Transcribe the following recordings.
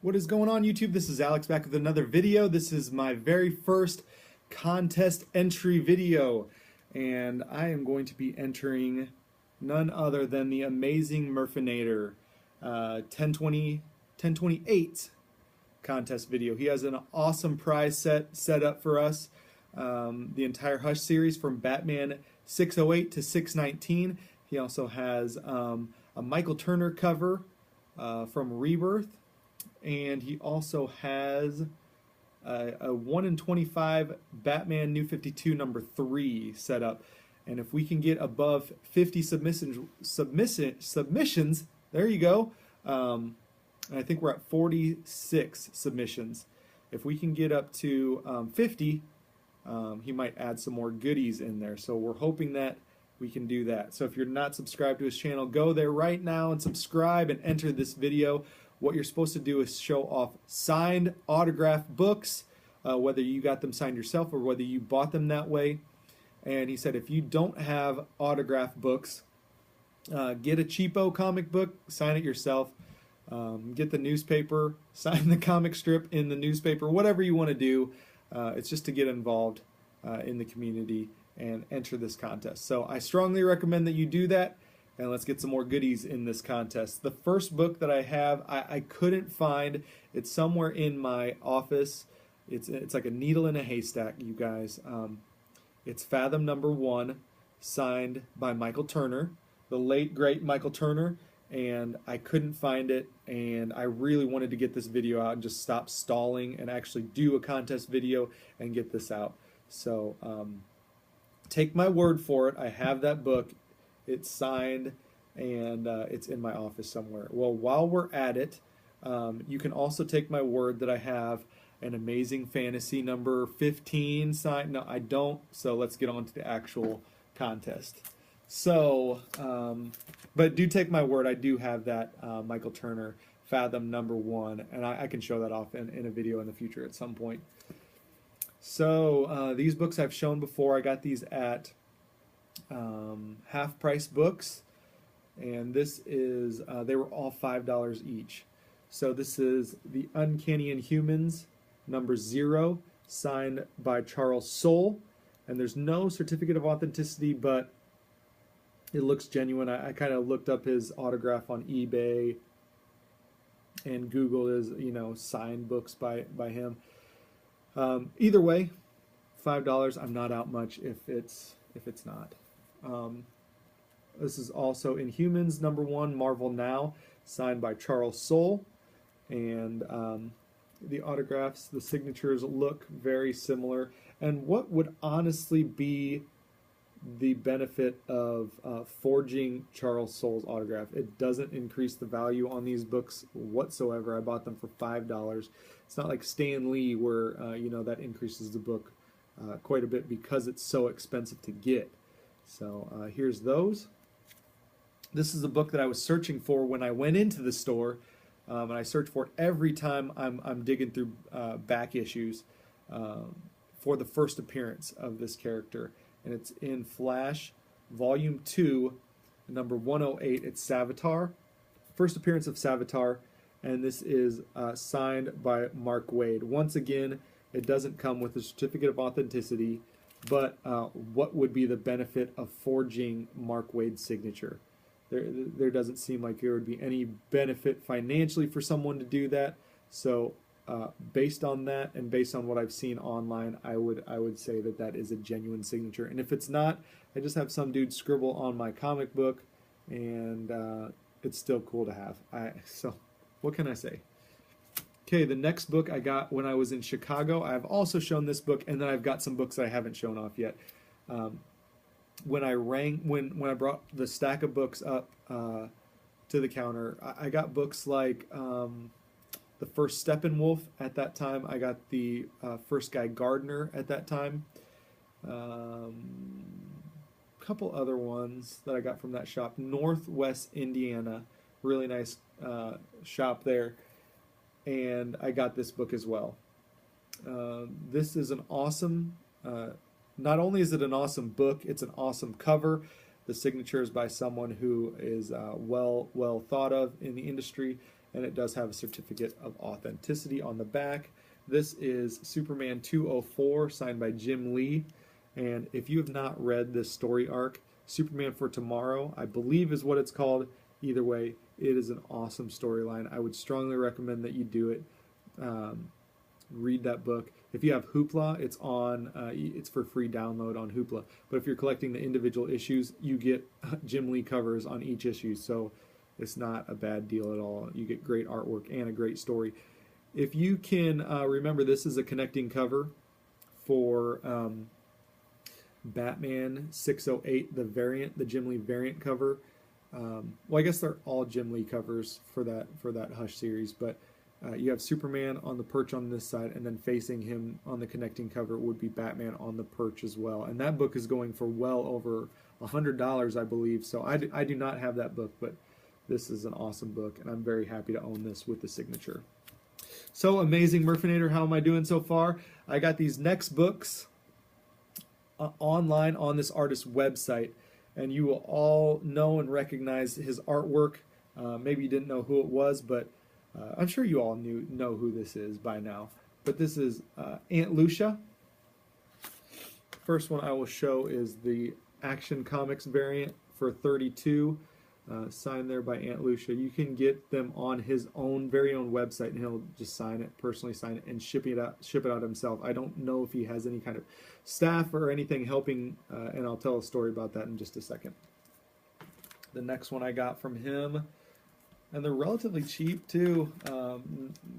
What is going on, YouTube? This is Alex back with another video. This is my very first contest entry video, and I am going to be entering none other than the amazing Murfinator 1028 contest video. He has an awesome prize set up for us. The entire Hush series from Batman 608 to 619. He also has a Michael Turner cover from Rebirth. And he also has a 1 in 25 Batman New 52 number 3 set up. And if we can get above 50 submissions, there you go. I think we're at 46 submissions. If we can get up to 50, he might add some more goodies in there. So we're hoping that we can do that. So if you're not subscribed to his channel, go there right now and subscribe and enter this video. What you're supposed to do is show off signed autographed books, whether you got them signed yourself or whether you bought them that way. And he said if you don't have autographed books, get a cheapo comic book, sign it yourself. Get the newspaper, sign the comic strip in the newspaper, whatever you want to do. It's just to get involved in the community and enter this contest. So I strongly recommend that you do that. And let's get some more goodies in this contest. The first book that I have, I couldn't find. It's somewhere in my office. It's like a needle in a haystack, you guys. It's Fathom #1, signed by Michael Turner, the late, great Michael Turner. And I couldn't find it. And I really wanted to get this video out and just stop stalling and actually do a contest video and get this out. So take my word for it. I have that book. It's signed, and it's in my office somewhere. Well, while we're at it, you can also take my word that I have an Amazing Fantasy number 15 signed. No, I don't, so let's get on to the actual contest. So, but do take my word, I do have that Michael Turner Fathom #1, and I can show that off in a video in the future at some point. So, these books I've shown before. I got these at half price books, and this is they were all $5 each. So this is the Uncanny Inhumans #0, signed by Charles Soule, and there's no certificate of authenticity, but it looks genuine. I kind of looked up his autograph on eBay and Googled his, signed books by him. Either way, $5. I'm not out much if it's not. This is also Inhumans #1, Marvel Now, signed by Charles Soule, and the autographs, the signatures look very similar. And what would honestly be the benefit of forging Charles Soule's autograph? It doesn't increase the value on these books whatsoever. I bought them for $5. It's not like Stan Lee where that increases the book quite a bit because it's so expensive to get. So here's those. This is a book that I was searching for when I went into the store, and I search for it every time I'm digging through back issues for the first appearance of this character, and it's in Flash, Volume 2, number 108. It's Savitar, first appearance of Savitar, and this is signed by Mark Waid. Once again, it doesn't come with a certificate of authenticity. But what would be the benefit of forging Mark Waid's signature? There doesn't seem like there would be any benefit financially for someone to do that. So based on that and based on what I've seen online, I would say that is a genuine signature. And if it's not, I just have some dude scribble on my comic book, and it's still cool to have. So what can I say? Okay, the next book I got when I was in Chicago. I've also shown this book, and then I've got some books that I haven't shown off yet. When I brought the stack of books up to the counter, I got books like the first Steppenwolf at that time. I got the first Guy Gardner at that time. A couple other ones that I got from that shop. Northwest Indiana, really nice shop there. And I got this book as well. This is an awesome, not only is it an awesome book, it's an awesome cover. The signature is by someone who is well thought of in the industry, and it does have a certificate of authenticity on the back. This is Superman 204, signed by Jim Lee. And if you have not read this story arc, Superman for Tomorrow, I believe is what it's called. Either way, it is an awesome storyline. I would strongly recommend that you do it. Read that book. If you have Hoopla, it's for free download on Hoopla. But if you're collecting the individual issues, you get Jim Lee covers on each issue, so it's not a bad deal at all. You get great artwork and a great story. If you can remember, this is a connecting cover for Batman 608, the Jim Lee variant cover. Well, I guess they're all Jim Lee covers for that Hush series, but you have Superman on the perch on this side, and then facing him on the connecting cover would be Batman on the perch as well. And that book is going for well over $100, I believe. So I do not have that book, but this is an awesome book, and I'm very happy to own this with the signature. So amazing, Murfinator. How am I doing so far? I got these next books online on this artist's website, and you will all know and recognize his artwork. Maybe you didn't know who it was, but I'm sure you all know who this is by now. But this is Aunt Lucia. First one I will show is the Action Comics variant for 32, signed there by Aunt Lucia. You can get them on his very own website, and he'll just personally sign it, and ship it out himself. I don't know if he has any kind of staff or anything helping, and I'll tell a story about that in just a second. The next one I got from him, and they're relatively cheap too,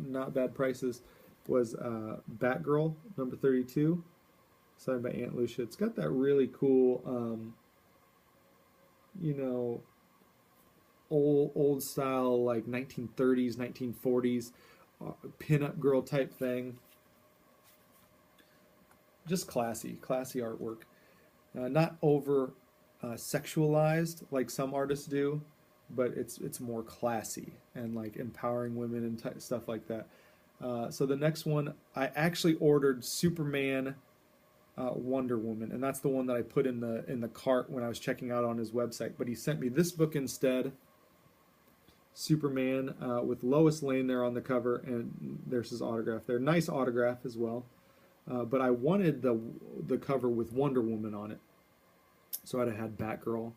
not bad prices, was Batgirl number 32, signed by Aunt Lucia. It's got that really cool, old style, like 1930s, 1940s pinup girl type thing. Just classy artwork. Not over sexualized like some artists do, but it's more classy and like empowering women and stuff like that. So the next one, I actually ordered Superman Wonder Woman, and that's the one that I put in the cart when I was checking out on his website. But he sent me this book instead, Superman, with Lois Lane there on the cover, and there's his autograph there. Nice autograph as well. But I wanted the cover with Wonder Woman on it, so I'd have had Batgirl,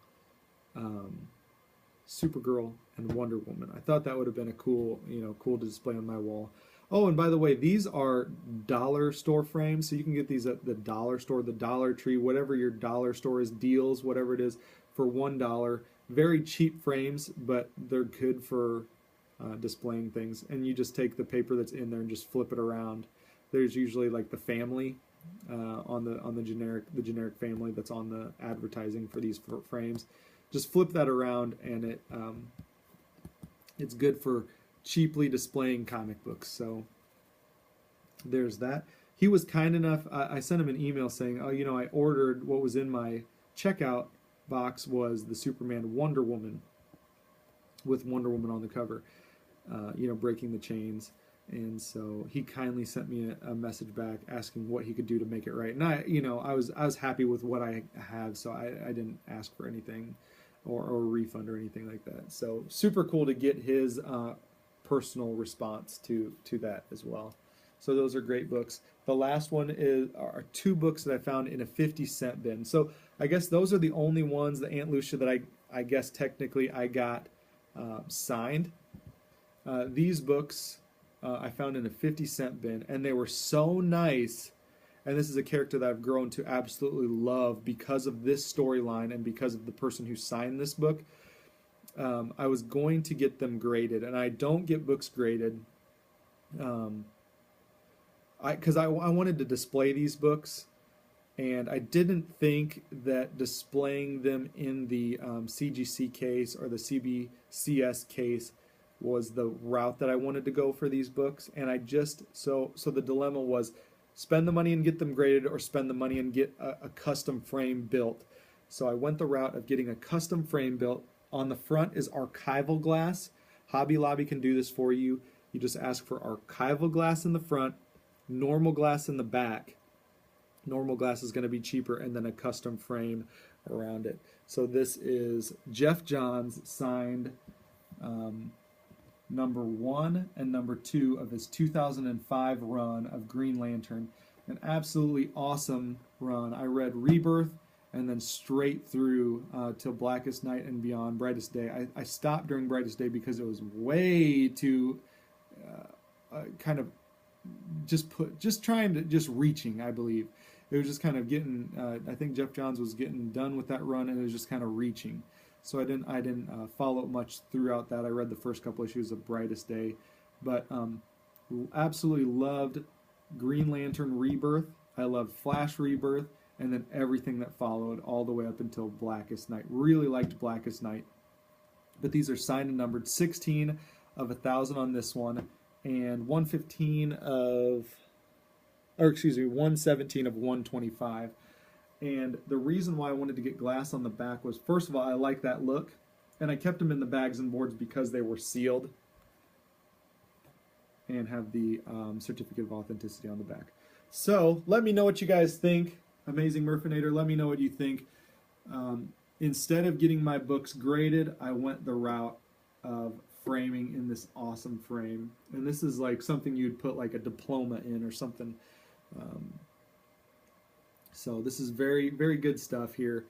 Supergirl, and Wonder Woman. I thought that would have been a cool to display on my wall. Oh, and by the way, these are dollar store frames, so you can get these at the dollar store, the Dollar Tree, whatever your dollar store is, Deals, whatever it is, for $1. Very cheap frames, but they're good for displaying things. And you just take the paper that's in there and just flip it around. There's usually like the family on the generic family that's on the advertising for these frames. Just flip that around, and it's good for cheaply displaying comic books. So there's that. He was kind enough, I sent him an email saying, I ordered, what was in my checkout box was the Superman Wonder Woman, with Wonder Woman on the cover, breaking the chains. And so he kindly sent me a message back asking what he could do to make it right. And I was happy with what I have, so I didn't ask for anything or a refund or anything like that. So super cool to get his personal response to that as well. So those are great books. The last one are two books that I found in a 50-cent bin. So I guess those are the only ones, the Aunt Lucia, that I guess technically I got signed. These books I found in a 50-cent bin, and they were so nice. And this is a character that I've grown to absolutely love because of this storyline and because of the person who signed this book. I was going to get them graded, and I don't get books graded because I wanted to display these books, and I didn't think that displaying them in the CGC case or the CBCS case was the route that I wanted to go for these books. And I just, so the dilemma was spend the money and get them graded, or spend the money and get a custom frame built. So I went the route of getting a custom frame built. On the front is archival glass. Hobby Lobby can do this for you. You just ask for archival glass in the front, normal glass in the back. Normal glass is going to be cheaper, and then a custom frame around it. So this is Jeff Johns signed number 1 and number 2 of his 2005 run of Green Lantern. An absolutely awesome run. I read Rebirth and then straight through till Blackest Night and beyond, Brightest Day. I stopped during Brightest Day because it was way too kind of just reaching, I believe. It was just kind of getting, I think Jeff Johns was getting done with that run, and it was just kind of reaching. So I didn't follow much throughout that. I read the first couple issues of Brightest Day, but absolutely loved Green Lantern Rebirth. I loved Flash Rebirth, and then everything that followed all the way up until Blackest Night. Really liked Blackest Night. But these are signed and numbered, 16 of 1,000 on this one, and 117 of 125. And the reason why I wanted to get glass on the back was, first of all, I like that look, and I kept them in the bags and boards because they were sealed and have the certificate of authenticity on the back. So let me know what you guys think. Amazing Murfinator, let me know what you think. Instead of getting my books graded, I went the route of framing in this awesome frame. And this is like something you'd put like a diploma in or something. So this is very, very good stuff here.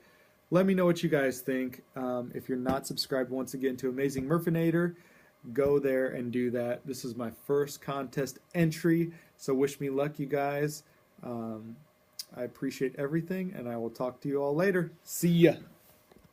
Let me know what you guys think. If you're not subscribed once again to Amazing Murfinator, go there and do that. This is my first contest entry, so wish me luck, you guys. I appreciate everything, and I will talk to you all later. See ya.